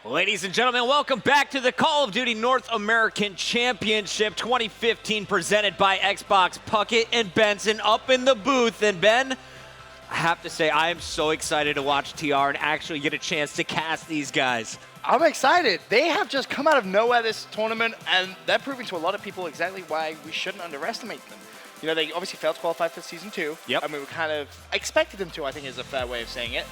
Ladies and gentlemen, welcome back to the Call of Duty North American Championship 2015 presented by Xbox. Puckett and Benson up in the booth. And Ben, I have to say, I am so excited to watch TR and actually get a chance to cast these guys. I'm excited. They have just come out of nowhere this tournament, and they're proving to a lot of people exactly why we shouldn't underestimate them. You know, they obviously failed to qualify for Season 2. Yep. And we were kind of expected them to, I think is a fair way of saying it.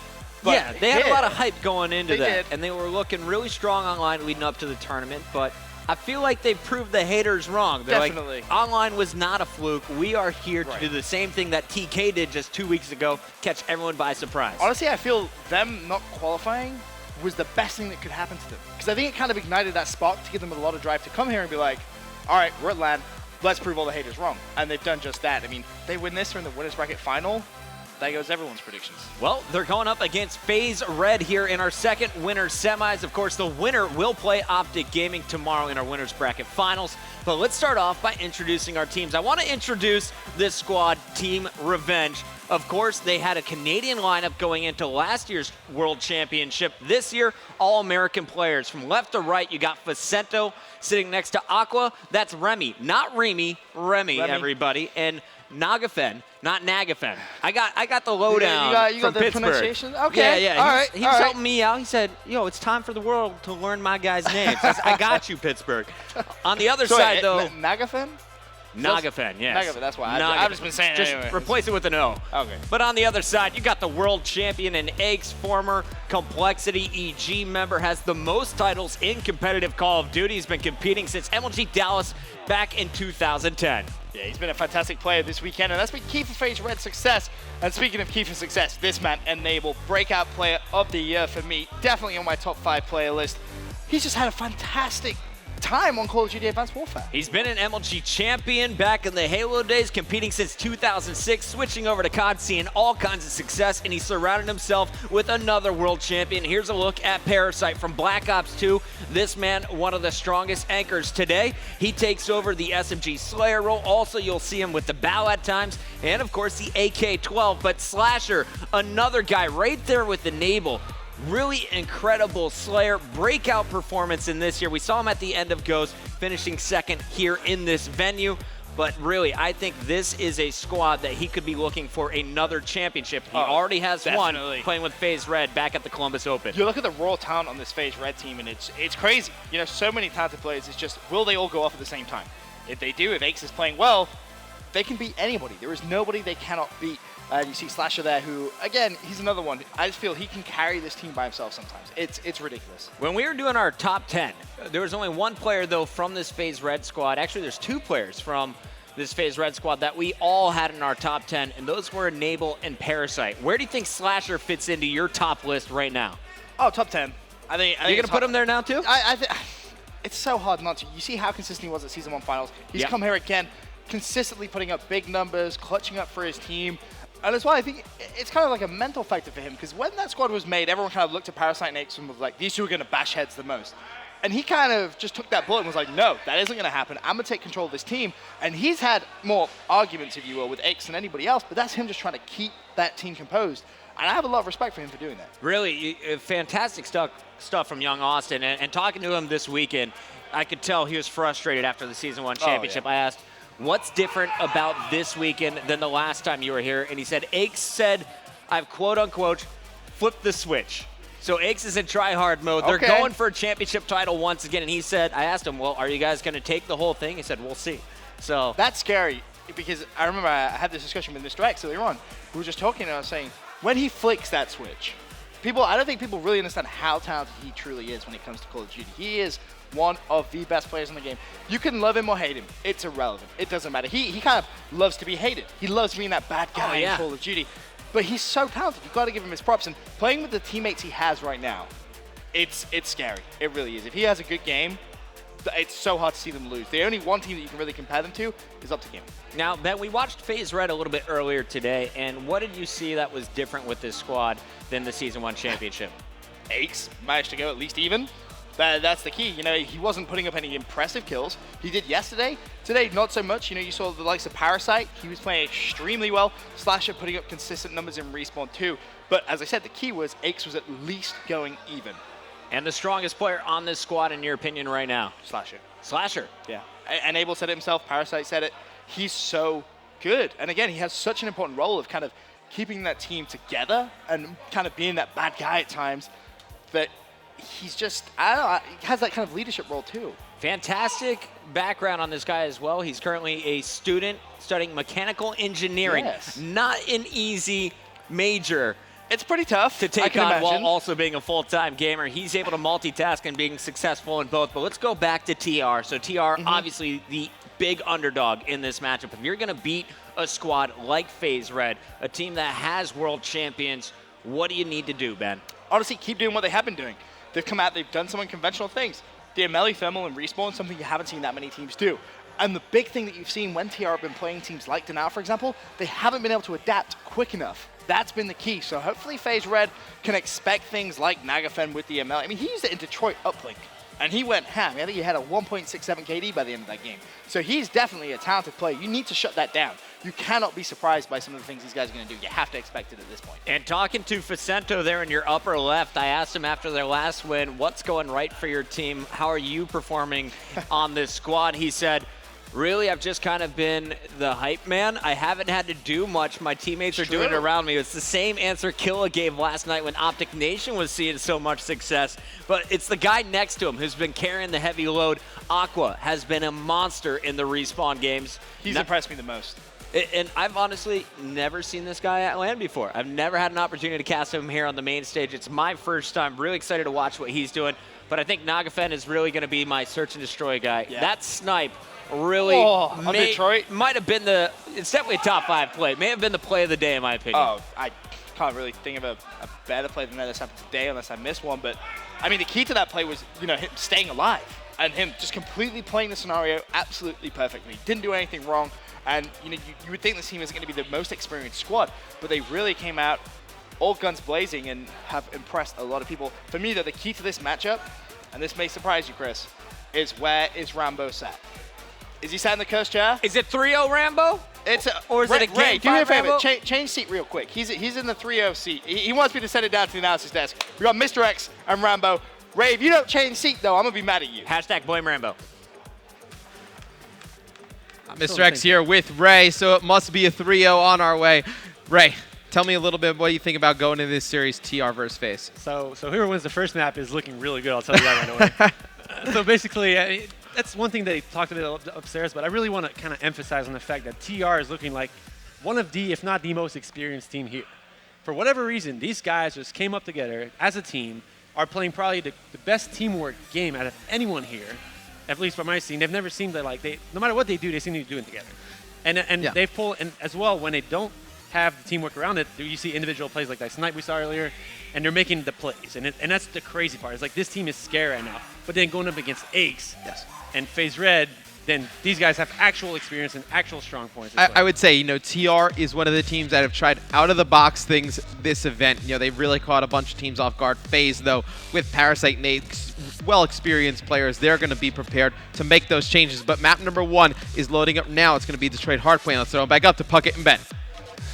But yeah, they had a lot of hype going into that, did. and they were looking really strong online leading up to the tournament, but I feel like they've proved the haters wrong. They're Definitely. like, online was not a fluke. We are here to Right. do the same thing that TK did just 2 weeks ago, catch everyone by surprise. Honestly, I feel them not qualifying was the best thing that could happen to them. Because I think it kind of ignited that spark to give them a lot of drive to come here and be like, all right, we're at LAN, let's prove all the haters wrong. And they've done just that. I mean, they win this, they're in the winner's bracket final. There goes everyone's predictions. Well, they're going up against Faze Red here in our second winner's semis. Of course, the winner will play Optic Gaming tomorrow in our winner's bracket finals. But let's start off by introducing our teams. I want to introduce this squad, Team Revenge. Of course, they had a Canadian lineup going into last year's World Championship. This year, all-American players. From left to right, you got Facento sitting next to Aqua. That's Remy, not Remy, Remy. Everybody. And Nagafen, not Nagafen. I got the lowdown You from got the Pittsburgh. pronunciation? Okay. Yeah. All right. He was helping me out. He said, yo, it's time for the world to learn my guys' names. I said, I got you, Pittsburgh. On the other side, though. Nagafen? Nagafen, yes. Nagafen, that's why. I've just been saying it Just anyway. replace it with an O. Okay. But on the other side, you got the world champion and Eggs, former Complexity EG member, has the most titles in competitive Call of Duty. He's been competing since MLG Dallas back in 2010. Yeah, he's been a fantastic player this weekend, and that's been key for Faze Red's success. And speaking of key for success, this man, Enable, breakout player of the year for me, definitely on my top 5 player list. He's just had a fantastic time on Call of Duty Advanced Warfare. He's been an MLG champion back in the Halo days, competing since 2006, switching over to COD, seeing all kinds of success, and he surrounded himself with another world champion. Here's a look at Parasite from Black Ops 2. This man, one of the strongest anchors today. He takes over the SMG Slayer role. Also, you'll see him with the bow at times, and of course the AK-12. But Slasher, another guy right there with the Enable. Really incredible Slayer breakout performance in this year. We saw him at the end of Ghost, finishing second here in this venue. But really, I think this is a squad that he could be looking for another championship. He already has definitely. one playing with Faze Red back at the Columbus Open. You look at the raw talent on this Faze Red team, and it's crazy. You know, so many talented players. It's just, will they all go off at the same time? If they do, if Aches is playing well, they can beat anybody. There is nobody they cannot beat. You see Slasher there, who, again, he's another one. I just feel he can carry this team by himself sometimes. It's ridiculous. When we were doing our top 10, there was only one player, though, from this Faze Red squad. Actually, there's 2 players from this Faze Red squad that we all had in our top 10, and those were Enable and Parasite. Where do you think Slasher fits into your top list right now? Oh, top 10. I think You're going to put him there now, too? It's so hard not to. You see how consistent he was at Season 1 Finals. He's Yep. come here again, consistently putting up big numbers, clutching up for his team. And that's why I think it's kind of like a mental factor for him, because when that squad was made, everyone kind of looked at Parasite and Aches and was like, these two are going to bash heads the most. And he kind of just took that bullet and was like, no, that isn't going to happen. I'm going to take control of this team. And he's had more arguments, if you will, with Aches than anybody else, but that's him just trying to keep that team composed. And I have a lot of respect for him for doing that. Really, fantastic stuff from young Austin. And talking to him this weekend, I could tell he was frustrated after the Season 1 championship. Oh, yeah. I asked, what's different about this weekend than the last time you were here? And he said, Aches said, I've quote-unquote flipped the switch. So Aches is in try-hard mode. They're Okay. going for a championship title once again. And he said, I asked him, well, are you guys going to take the whole thing? He said, we'll see. So That's scary, because I remember I had this discussion with Mr. X earlier on. We were just talking, and I was saying, when he flicks that switch, I don't think people really understand how talented he truly is when it comes to Call of Duty. He is one of the best players in the game. You can love him or hate him. It's irrelevant. It doesn't matter. He kind of loves to be hated. He loves being that bad guy in Call of Duty. But he's so talented. You've got to give him his props. And playing with the teammates he has right now, it's scary. It really is. If he has a good game, it's so hard to see them lose. The only one team that you can really compare them to is Optic Gaming. now, Ben, we watched Faze Red a little bit earlier today. And what did you see that was different with this squad than the Season 1 championship? Aches managed to go at least even. That's the key. You know, he wasn't putting up any impressive kills. He did yesterday. Today, not so much. You know, you saw the likes of Parasite. He was playing extremely well. Slasher putting up consistent numbers in Respawn too. But as I said, the key was Aches was at least going even. And the strongest player on this squad, in your opinion, right now? Slasher. Slasher. Yeah. And Abel said it himself, Parasite said it. He's so good. And again, he has such an important role of kind of keeping that team together and kind of being that bad guy at times. But he's just, I don't know, he has that kind of leadership role too. Fantastic background on this guy as well. He's currently a student studying mechanical engineering. Yes. Not an easy major It's pretty tough to take on imagine. while also being a full-time gamer. He's able to multitask and being successful in both. But let's go back to TR. So TR, obviously the big underdog in this matchup. If you're going to beat a squad like Faze Red, a team that has world champions, what do you need to do, Ben? Honestly, keep doing what they have been doing. They've come out, they've done some unconventional things. The MLE thermal and respawn, something you haven't seen that many teams do. And the big thing that you've seen when TR have been playing teams like Denial, for example, they haven't been able to adapt quick enough. That's been the key. So hopefully Faze Red can expect things like Nagafen with the ML. I mean, he used it in Detroit uplink, and he went ham. I think he had a 1.67 KD by the end of that game. So he's definitely a talented player. You need to shut that down. You cannot be surprised by some of the things these guys are going to do. You have to expect it at this point. And talking to Facento there in your upper left, I asked him after their last win, what's going right for your team? How are you performing on this squad? He said, really, I've just kind of been the hype man. I haven't had to do much. My teammates are doing it around me. It's the same answer Killa gave last night when Optic Nation was seeing so much success. But it's the guy next to him who's been carrying the heavy load. Aqua has been a monster in the respawn games. He's impressed me the most. And I've honestly never seen this guy at LAN before. I've never had an opportunity to cast him here on the main stage. It's my first time. Really excited to watch what he's doing. But I think Nagafen is really going to be my search and destroy guy. Yeah. That snipe really might have been it's definitely a top 5 play. May have been the play of the day in my opinion. Oh, I can't really think of a better play than that that's happened today unless I missed one. But I mean, the key to that play was, him staying alive and him just completely playing the scenario absolutely perfectly. Didn't do anything wrong. And you would think this team is going to be the most experienced squad, but they really came out all guns blazing and have impressed a lot of people. For me, though, the key to this matchup, and this may surprise you, Chris, is where is Rambo sat? Is he sat in the cursed chair? Is it 3-0 Rambo? Or is it a game Ray, do me a 5 favor. Rambo? Change seat real quick. He's in the 3-0 seat. He wants me to send it down to the analysis desk. We got Mr. X and Rambo. Ray, if you don't change seat, though, I'm going to be mad at you. Hashtag blame Rambo. Mr. X here with Ray, so it must be a 3-0 on our way. Ray, tell me a little bit what you think about going into this series, TR versus Faze. So whoever wins the first map is looking really good, I'll tell you that right away. So basically, that's one thing that he talked about upstairs, but I really want to kind of emphasize on the fact that TR is looking like one of the, if not the most experienced team here. For whatever reason, these guys just came up together as a team, are playing probably the best teamwork game out of anyone here. At least from my scene, they've never seemed like no matter what they do, they seem to be doing it together. And Yeah. they pull, and as well, when they don't have the teamwork around it, you see individual plays like that snipe we saw earlier, and they're making the plays. And that's the crazy part. It's like this team is scary right now, but then going up against Ace and Faze Red, then these guys have actual experience and actual strong points. I would say, TR is one of the teams that have tried out-of-the-box things this event. They really caught a bunch of teams off guard. Faze, though, with Parasite and Ace, well-experienced players, they're going to be prepared to make those changes. But map number 1 is loading up now. It's going to be Detroit Hardpoint. Let's throw it back up to Puckett and Ben.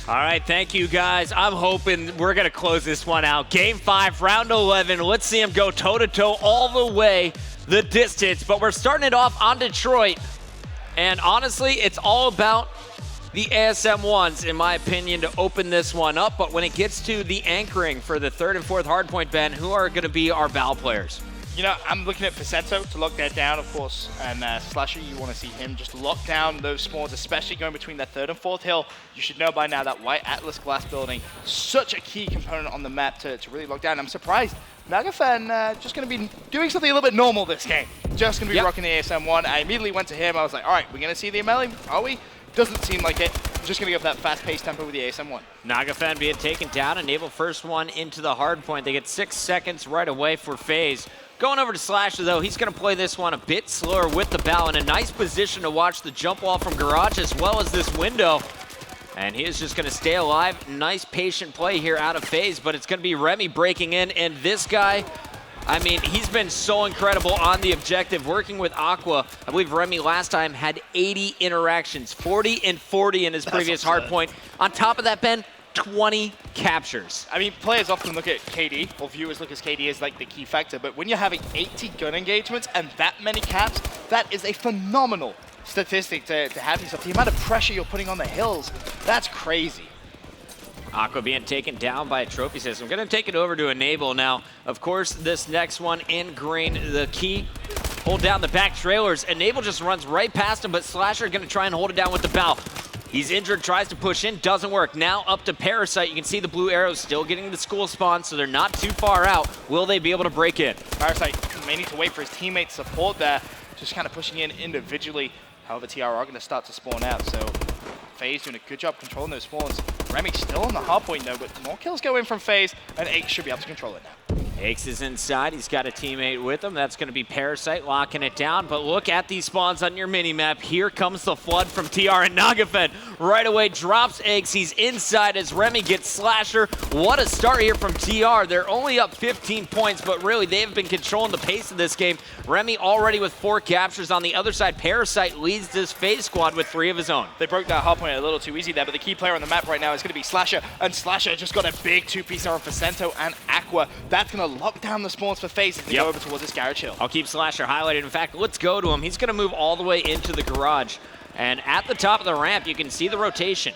All right, thank you, guys. I'm hoping we're going to close this one out. Game 5, round 11. Let's see them go toe-to-toe all the way the distance. But we're starting it off on Detroit. And honestly, it's all about the ASM1s, in my opinion, to open this one up. But when it gets to the anchoring for the 3rd and 4th hardpoint, Ben, who are going to be our Val players? I'm looking at Facento to lock that down, of course, and Slasher, you want to see him just lock down those spawns, especially going between that 3rd and 4th hill. You should know by now that White Atlas glass building, such a key component on the map to really lock down. I'm surprised Nagafan just going to be doing something a little bit normal this game. Just going to be rocking the ASM1. I immediately went to him. I was like, all right, we're going to see the MLE, are we? Doesn't seem like it. I'm just going to go for that fast-paced tempo with the ASM1. Nagafan being taken down, enable first one into the hard point. They get 6 seconds right away for Faze. Going over to Slasher, though, he's going to play this one a bit slower with the bow in a nice position to watch the jump wall from Garage as well as this window. And he is just going to stay alive. Nice patient play here out of Faze, but it's going to be Remy breaking in. And this guy, I mean, he's been so incredible on the objective, working with Aqua. I believe Remy last time had 80 interactions, 40 and 40 in his previous hard point. On top of that, Ben, 20 captures. I mean, players often look at KD, or viewers look at KD as like the key factor, but when you're having 80 gun engagements and that many caps, that is a phenomenal statistic to have yourself. The amount of pressure you're putting on the hills, that's crazy. Aqua being taken down by a trophy system. Going to take it over to Enable now. Of course, this next one in green, the key, hold down the back trailers. Enable just runs right past him, but Slasher going to try and hold it down with the bow. He's injured, tries to push in, doesn't work. Now up to Parasite. You can see the blue arrows still getting the school spawn, so they're not too far out. Will they be able to break in? Parasite may need to wait for his teammates' support there, just kind of pushing in individually. However, TR are going to start to spawn out, so Faze doing a good job controlling those spawns. Remy still on the hard point though, but more kills go in from Faze, and Aches should be able to control it now. Aches is inside. He's got a teammate with him. That's going to be Parasite locking it down. But look at these spawns on your mini-map. Here comes the flood from TR, and Nagafen right away drops Aches. He's inside as Remy gets Slasher. What a start here from TR. They're only up 15 points, but really they've been controlling the pace of this game. Remy already with 4 captures. On the other side, Parasite leads this Faze squad with 3 of his own. They broke that hard point a little too easy there, but the key player on the map right now is going to be Slasher, and Slasher just got a big 2-piece on Facento and Aqua. That's going to lock down the spawns for Faze as they go over towards this garage hill. I'll keep Slasher highlighted. In fact, let's go to him. He's going to move all the way into the garage. And at the top of the ramp, you can see the rotation.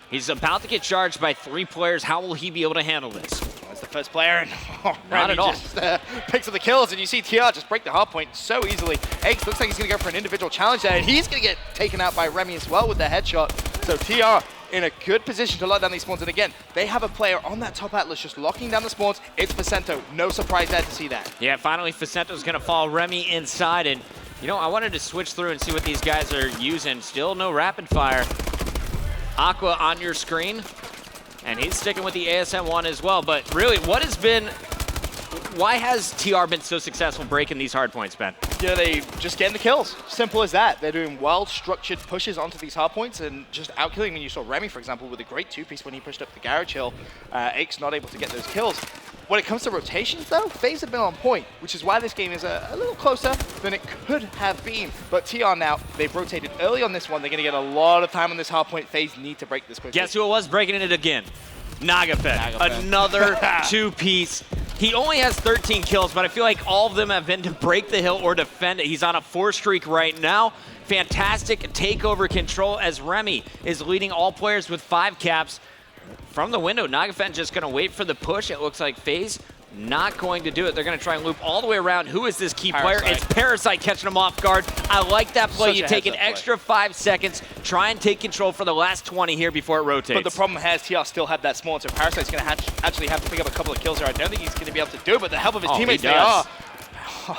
He's about to get charged by 3 players. How will he be able to handle this? That's the first player, and Not at all. just picks up the kills, and you see TR just break the hard point so easily. Aches looks like he's going to go for an individual challenge there, and he's going to get taken out by Remy as well with the headshot. So TR in a good position to lock down these spawns, and again, they have a player on that top Atlas just locking down the spawns. It's Facento. No surprise there to see that. Yeah, finally Facento's going to follow Remy inside, and you know, I wanted to switch through and see what these guys are using. Still no rapid fire. Aqua on your screen, and he's sticking with the ASM-1 as well. But really, why has TR been so successful breaking these hard points, Ben? Yeah, they just getting the kills. Simple as that. They're doing well-structured pushes onto these hard points and just out-killing. When you saw Remy, for example, with a great 2-piece when he pushed up the garage hill, Aches not able to get those kills. When it comes to rotations, though, Faze have been on point, which is why this game is a little closer than it could have been. But TR now, they've rotated early on this one. They're going to get a lot of time on this hard point. Faze need to break this quickly. Guess who it was breaking it again? Nagafen. Another 2-piece. He only has 13 kills, but I feel like all of them have been to break the hill or defend it. He's on a 4 streak right now. Fantastic takeover control as Remy is leading all players with 5 caps. From the window, Nagafen just going to wait for the push. It looks like Faze not going to do it. They're going to try and loop all the way around. Who is this key player? It's Parasite catching him off guard. I like that play. You take an extra 5 seconds, try and take control for the last 20 here before it rotates. But the problem has TR still have that spawn, so Parasite's going to actually have to pick up a couple of kills there. I don't think he's going to be able to do it, but the help of his teammates, they are.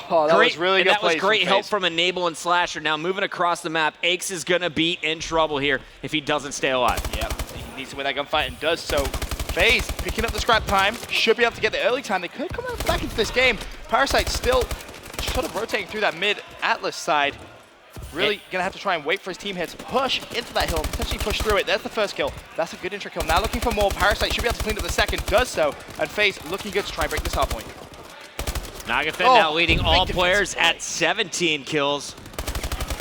Oh, that was really good. That was great help from Enable and Slasher. Now moving across the map, Aches is going to be in trouble here if he doesn't stay alive. Yep, he needs to win that gunfight and does so. Faze picking up the scrap time, should be able to get the early time. They could come back into this game. Parasite still sort of rotating through that mid-Atlas side. Really going to have to try and wait for his team here to push into that hill and potentially push through it. There's the first kill. That's a good intro kill. Now looking for more. Parasite should be able to clean up the second, does so. And Faze looking good to try and break this hard point. Nagafen now leading all players at 17 kills.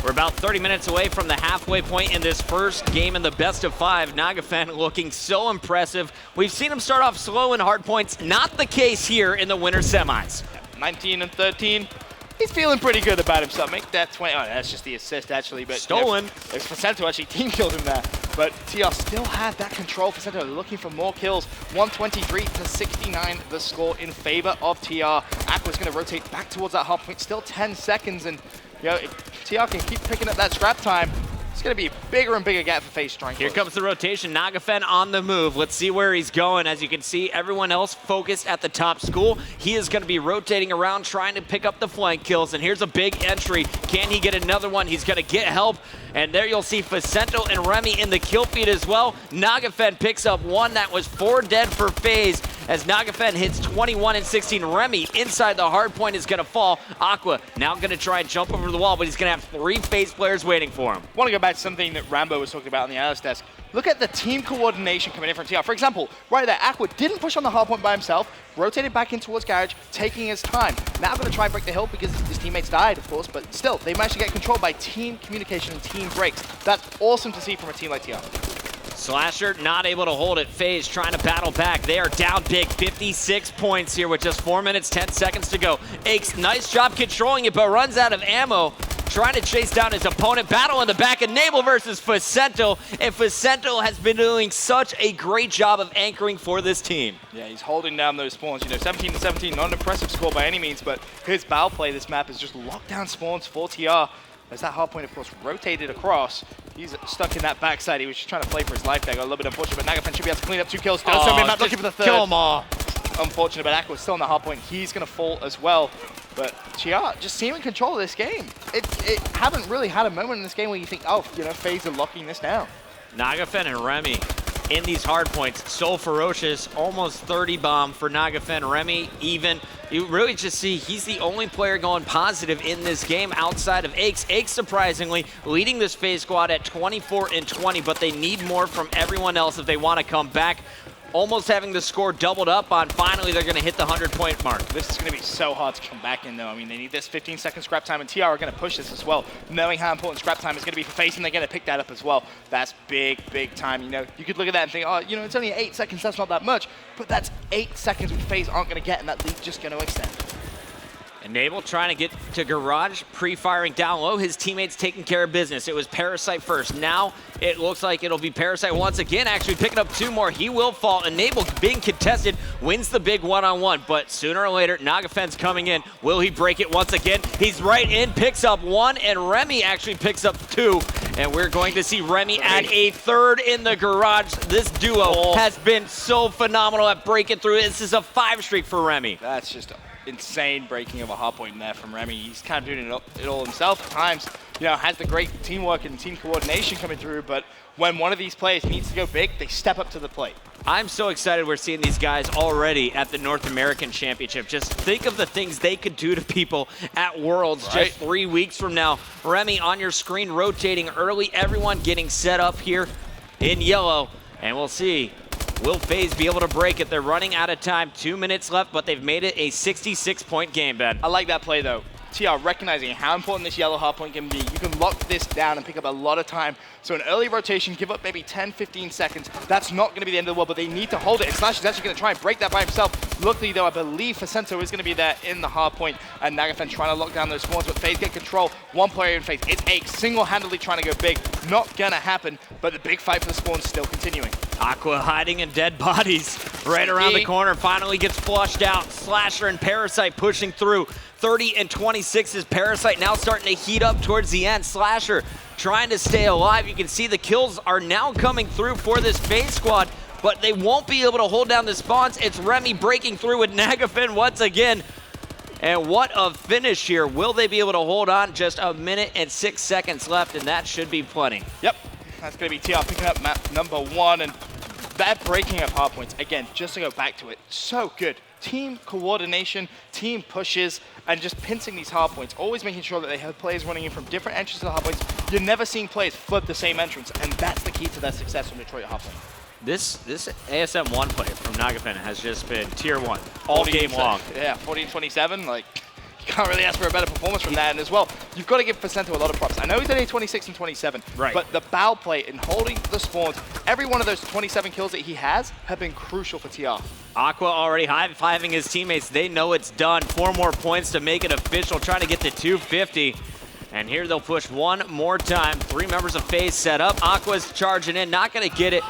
We're about 30 minutes away from the halfway point in this first game in the best of 5. Nagafen looking so impressive. We've seen him start off slow in hard points. Not the case here in the winter semis. 19 and 13. He's feeling pretty good about himself. Make that 20. Oh, that's just the assist, actually. But stolen. It's Facento actually team killed him there. But TR still had that control. Facento looking for more kills. 123 to 69, the score in favor of TR. Aqua's going to rotate back towards that hard point. Still 10 seconds. And you know, if TR can keep picking up that scrap time, it's going to be a bigger and bigger gap for Faze trying. Here comes the rotation. Nagafen on the move. Let's see where he's going. As you can see, everyone else focused at the top school. He is going to be rotating around, trying to pick up the flank kills. And here's a big entry. Can he get another one? He's going to get help. And there you'll see Facento and Remy in the kill feed as well. Nagafen picks up 1. That was 4 dead for Faze. As Nagafen hits 21 and 16. Remy inside the hard point is going to fall. Aqua now going to try and jump over the wall, but he's going to have 3 Faze players waiting for him. Want to go back to something that Rambo was talking about on the analyst desk. Look at the team coordination coming in from TR. For example, right there, Aqua didn't push on the hard point by himself, rotated back in towards garage, taking his time. Now going to try and break the hill because his teammates died, of course, but still, they managed to get control by team communication and team breaks. That's awesome to see from a team like TR. Slasher not able to hold it. Faze trying to battle back. They are down big, 56 points here with just 4 minutes, 10 seconds to go. Aches, nice job controlling it, but runs out of ammo. Trying to chase down his opponent. Battle in the back. Enable versus Facento. And Facento has been doing such a great job of anchoring for this team. Yeah, he's holding down those spawns. 17 to 17, not an impressive score by any means, but his bow play this map is just locked down spawns for TR. As that hard point, of course, rotated across. He's stuck in that backside. He was just trying to play for his life there. Got a little bit unfortunate, but Nagafen should be able to clean up 2 kills. Does so mid-map, looking for the third. Kill them all. Unfortunate, but Aqua's still on the hard point. He's going to fall as well. But TR just seem in control of this game. It haven't really had a moment in this game where you think, oh, FaZe are locking this down. Nagafen and Remy in these hard points, so ferocious, almost 30 bomb for Nagafen. Remy even, you really just see he's the only player going positive in this game outside of Aches. Aches surprisingly leading this FaZe squad at 24 and 20, but they need more from everyone else if they want to come back. Almost having the score doubled up on. Finally, they're going to hit the 100-point mark. This is going to be so hard to come back in, though. I mean, they need this 15-second scrap time, and TR are going to push this as well, knowing how important scrap time is going to be for FaZe, and they're going to pick that up as well. That's big, big time. You could look at that and think, oh, it's only 8 seconds. That's not that much. But that's 8 seconds which FaZe aren't going to get, and that lead's just going to extend. Enable trying to get to Garage, pre-firing down low. His teammates taking care of business. It was Parasite first. Now it looks like it'll be Parasite once again, actually picking up 2 more. He will fall. Enable being contested, wins the big one-on-one. But sooner or later, Nagafen's coming in. Will he break it once again? He's right in, picks up 1, and Remy actually picks up 2. And we're going to see Remy add a 3rd in the Garage. This duo has been so phenomenal at breaking through. This is a 5 streak for Remy. That's just insane breaking of a hard point in there from Remy. He's kind of doing it all himself at times. Has the great teamwork and team coordination coming through, but when one of these players needs to go big, they step up to the plate. I'm so excited we're seeing these guys already at the North American Championship. Just think of the things they could do to people at Worlds just 3 weeks from now. Remy on your screen rotating early, everyone getting set up here in yellow, and we'll see. Will FaZe be able to break it? They're running out of time, 2 minutes left, but they've made it a 66-point game, Ben. I like that play, though. TR recognizing how important this yellow hard point can be. You can lock this down and pick up a lot of time. So an early rotation, give up maybe 10, 15 seconds. That's not going to be the end of the world, but they need to hold it. And Slash is actually going to try and break that by himself. Luckily, though, I believe Facento is going to be there in the hard point. And Nagafen trying to lock down those spawns, but FaZe get control. One player in FaZe. It's Ache single-handedly trying to go big. Not going to happen, but the big fight for the spawns still continuing. Aqua hiding in dead bodies right around the corner. Finally gets flushed out. Slasher and Parasite pushing through. 30 and 26 is Parasite now starting to heat up towards the end. Slasher trying to stay alive. You can see the kills are now coming through for this FaZe squad, but they won't be able to hold down the spawns. It's Remy breaking through with Nagafen once again. And what a finish here. Will they be able to hold on? Just a minute and 6 seconds left, and that should be plenty. Yep, that's going to be TR picking up map number 1. And that breaking of hard points, again, just to go back to it, so good. Team coordination, team pushes, and just pincing these hard points, always making sure that they have players running in from different entrances to the hard points. You're never seeing players flip the same entrance, and that's the key to their success from Detroit hard point. This ASM 1 play from Nagafen has just been tier 1 all game long. Yeah, 40-27, like, you can't really ask for a better performance from that. And as well, you've got to give Facento a lot of props. I know he's only 26 and 27, but the bow play and holding the spawns, every one of those 27 kills that he has have been crucial for TR. Aqua already high-fiving his teammates. They know it's done. 4 more points to make it official, trying to get to 250. And here they'll push one more time. 3 members of FaZe set up. Aqua's charging in, not going to get it.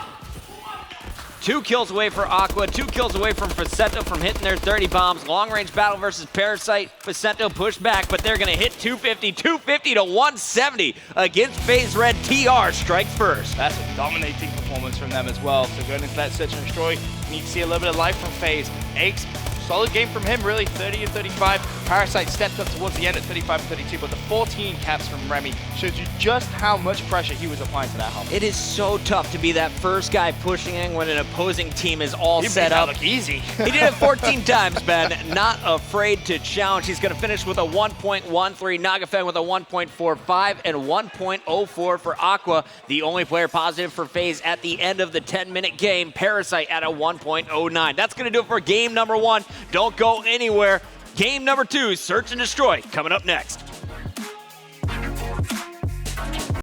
2 kills away for Aqua, 2 kills away from Facento from hitting their 30 bombs. Long-range battle versus Parasite. Facento pushed back, but they're going to hit 250. 250 to 170 against FaZe Red. TR strikes first. That's a dominating performance from them as well. So going into that search and destroy, you need to see a little bit of life from FaZe. Aches, solid game from him, really, 30 and 35. Parasite stepped up towards the end at 35 and 32, but the 14 caps from Remy shows you just how much pressure he was applying to that hump. It is so tough to be that first guy pushing in when an opposing team is all set up. Look easy. He did it 14 times, Ben. Not afraid to challenge. He's going to finish with a 1.13. Nagafen with a 1.45 and 1.04 for Aqua. The only player positive for FaZe at the end of the 10-minute game. Parasite at a 1.09. That's going to do it for game number 1. Don't go anywhere. Game number 2, Search and Destroy, coming up next.